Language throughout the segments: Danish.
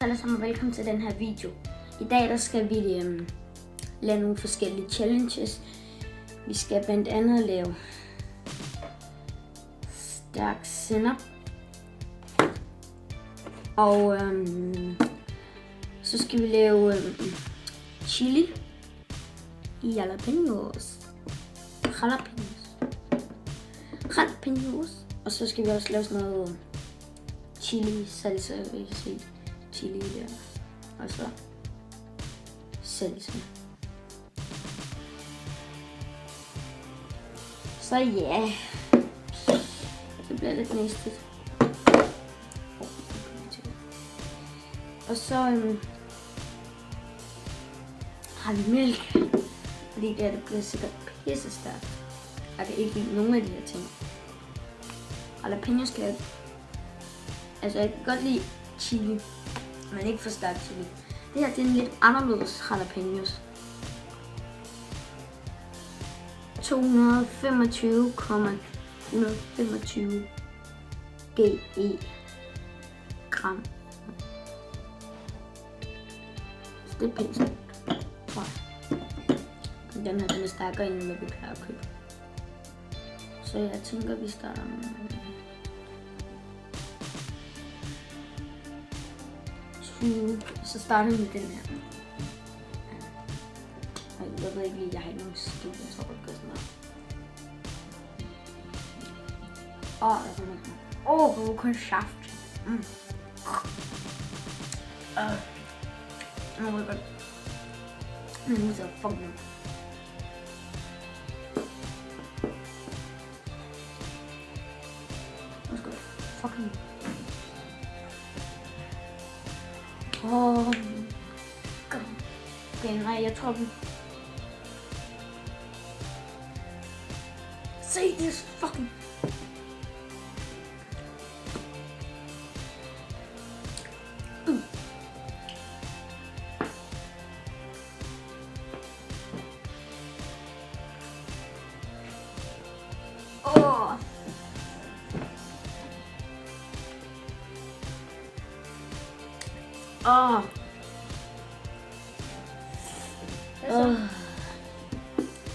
Alle sammen, velkommen til den her video. I dag der skal vi lave nogle forskellige challenges. Vi skal blandt andet lave stærk sennep. Og så skal vi lave chili i jalapenos. Jalapenos. Og så skal vi også lave sådan noget chili salsa, vil jeg sige. Chili der, og så salsa. Så ja, det bliver lidt næstigt. Og så har vi mælk, fordi det bliver sikkert pisse stærkt. Jeg kan ikke lide nogen af de her ting. Jalapenos kan jeg, altså jeg kan godt lide chili, men ikke for stærk chili. Det her det er en lidt anderledes jalapenos. 225,125 GE gram. Så det er pænt stærkt, tror jeg. Den her den er stærkere end hvad vi plejer at købe. Så jeg tænker vi starter med så starter vi med den her. Jeg ved ikke lige, jeg har ikke nogen stil, jeg tror godt gør sådan noget. Der er sådan noget. Det var kun saft. Nu ved jeg godt. Men nu så fucking. Nu skal jeg fucking. Okay, nej, jeg tror vi... Se, det er fucking...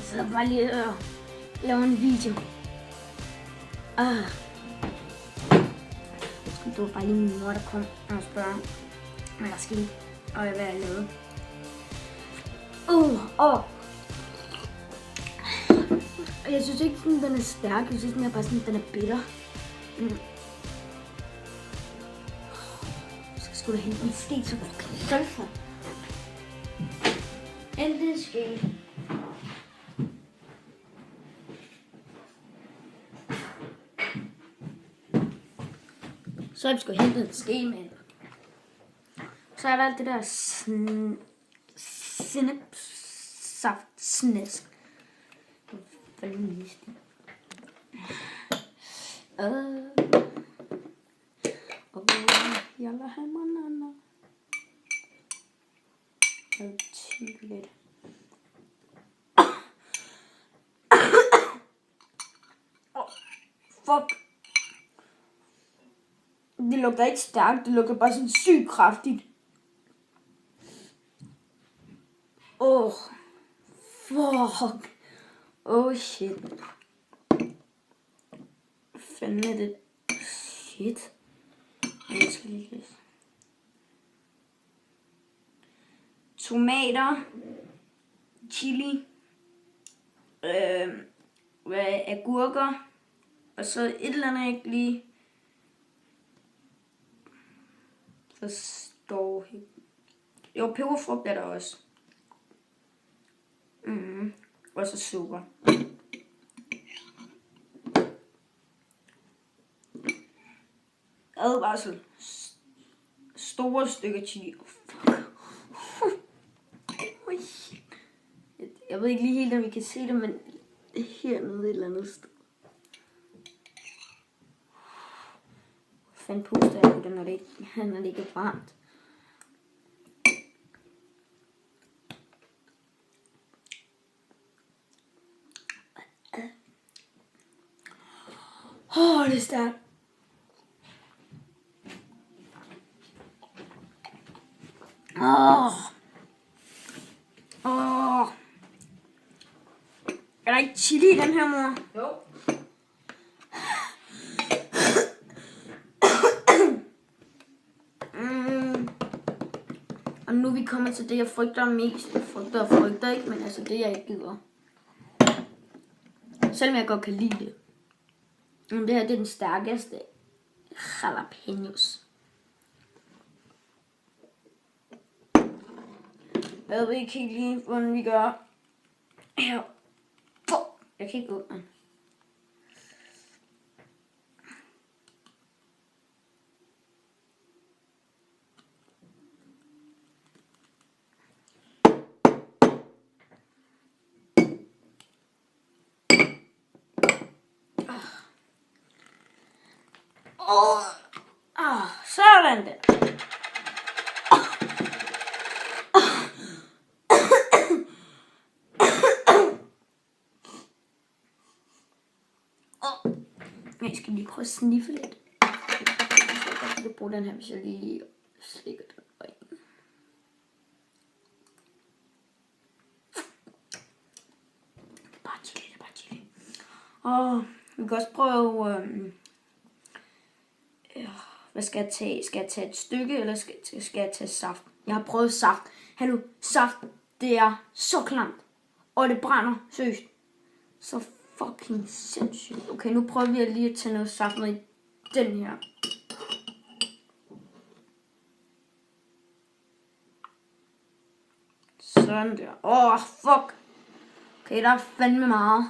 Så bare lige lave en video. Det var bare lige min mor, der kom og spørger, hvad der skete, og hvad jeg lavede. Jeg synes ikke, sådan, den er stærk. Jeg synes mere bare, sådan, den er bitter. Så skulle du hente en ske, så fucking salsa. Endelig ske. Så jeg skulle hente en ske med. Så er der alt det der sennepsaft snæsk. Jeg vil have bananer. Og chili lidt. Fuck. Det lugter ikke stærkt, det lugter bare sådan sygt kraftigt. Fuck. Shit. Fanden er det? Shit. Jeg skal lige læse. Tomater. Chili. Agurker. Og så et eller andet, jeg ikke lige forstår. Jo, peberfrugt er der også. Og så sukker. Advarsel. Store stykker chili. Jeg ved ikke lige helt, om vi kan se det, men det er hernede et eller andet sted. Fanden puster jeg på det, når det ikke er varmt. Det er stærkt. Er der ikke chili i den her, mor? Jo. Og nu er vi kommet til det, jeg frygter mest. Jeg frygter ikke, men altså det, jeg ikke gider. Selvom jeg godt kan lide det. Men det her, det er den stærkeste. Jalapenos. Jeg ved ikke helt lige, hvordan vi gør. Her. Jeg kan ikke åbne den. Sådan der. Jeg skal lige prøve at sniffe lidt. Jeg skal bruge den her, hvis jeg lige slikker den. Det er bare chili. Og vi kan også prøve... hvad skal jeg tage? Skal jeg tage et stykke, eller skal jeg tage saft? Jeg har prøvet saft. Hallo, saft, det er så klamt. Og det brænder, seriøst. Så fucking sindssygt. Okay, nu prøver vi lige at tage noget saft med i den her. Sådan der. Fuck. Okay, der er fandme meget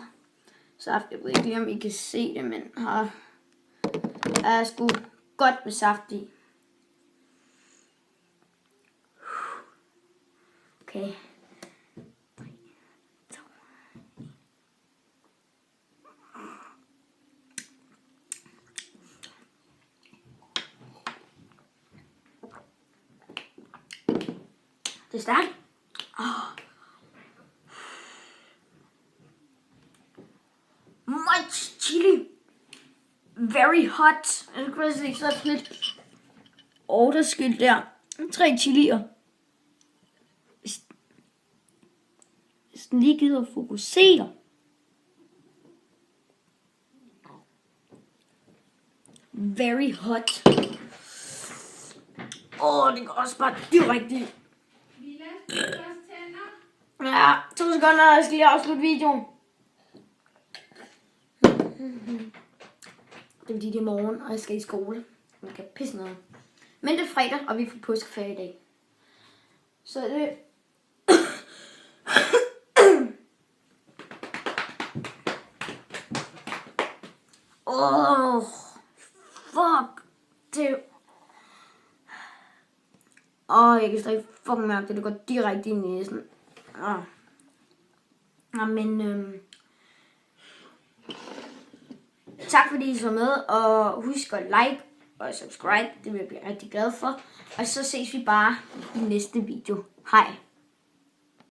saft. Jeg ved ikke lige, om I kan se det, men her er sgu godt med saft i. Okay. 3, 2. Det er stærkt. Much chili. Very hot. Jeg kan se så lidt orderskilt der. 3 chilier. Hvis den lige gider at fokusere. Very hot. Det går også bare direkte i. Ja, 2 sekunder, jeg skal lige afslutte videoen. Det er fordi det er morgen, og jeg skal i skole. Man kan pisse noget. Men det er fredag, og vi får påskeferie i dag. Så det... Fuck. Det... jeg kan stadig fucking mærke det. Det går direkte ind i næsen. Men... Tak fordi I så med, og husk at like og subscribe. Det vil jeg blive rigtig glad for. Og så ses vi bare i næste video. Hej.